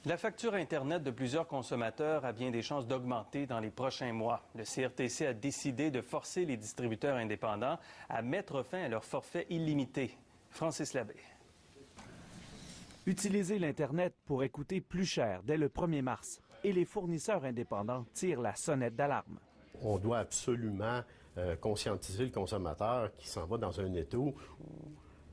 La facture Internet de plusieurs consommateurs a bien des chances d'augmenter dans les prochains mois. Le CRTC a décidé de forcer les distributeurs indépendants à mettre fin à leur forfait illimité. Francis Labbé. Utiliser l'Internet pourrait coûter plus cher dès le 1er mars et les fournisseurs indépendants tirent la sonnette d'alarme. On doit absolument conscientiser le consommateur qui s'en va dans un étau.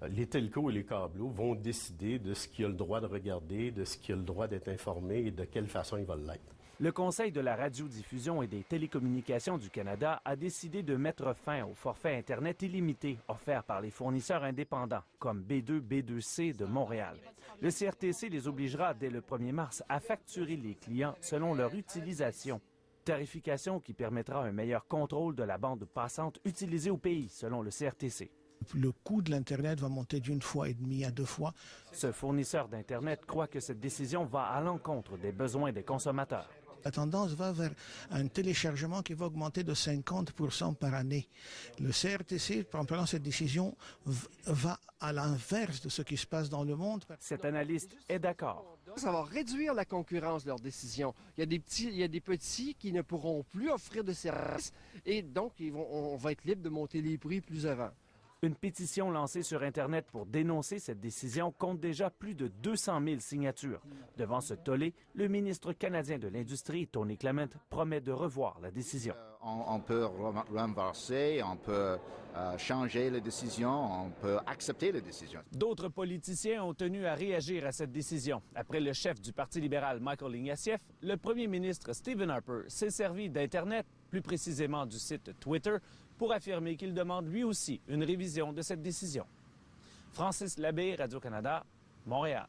Les telcos et les câbleaux vont décider de ce qu'il a le droit de regarder, de ce qu'il a le droit d'être informé et de quelle façon il va l'être. Le Conseil de la radiodiffusion et des télécommunications du Canada a décidé de mettre fin au forfait Internet illimité offert par les fournisseurs indépendants, comme B2, B2C de Montréal. Le CRTC les obligera dès le 1er mars à facturer les clients selon leur utilisation. Tarification qui permettra un meilleur contrôle de la bande passante utilisée au pays, selon le CRTC. Le coût de l'Internet va monter d'1,5 fois à 2 fois. Ce fournisseur d'Internet croit que cette décision va à l'encontre des besoins des consommateurs. La tendance va vers un téléchargement qui va augmenter de 50% par année. Le CRTC, en prenant cette décision, va à l'inverse de ce qui se passe dans le monde. Cet analyste est d'accord. Ça va réduire la concurrence, leur décision. Il y a des petits qui ne pourront plus offrir de services et donc on va être libre de monter les prix plus avant. Une pétition lancée sur Internet pour dénoncer cette décision compte déjà plus de 200 000 signatures. Devant ce tollé, le ministre canadien de l'Industrie, Tony Clement, promet de revoir la décision. On peut renverser, on peut changer les décisions, on peut accepter les décisions. D'autres politiciens ont tenu à réagir à cette décision. Après le chef du Parti libéral, Michael Ignatieff, le premier ministre Stephen Harper s'est servi d'Internet, plus précisément du site Twitter, pour affirmer qu'il demande lui aussi une révision de cette décision. Francis Labbé, Radio-Canada, Montréal.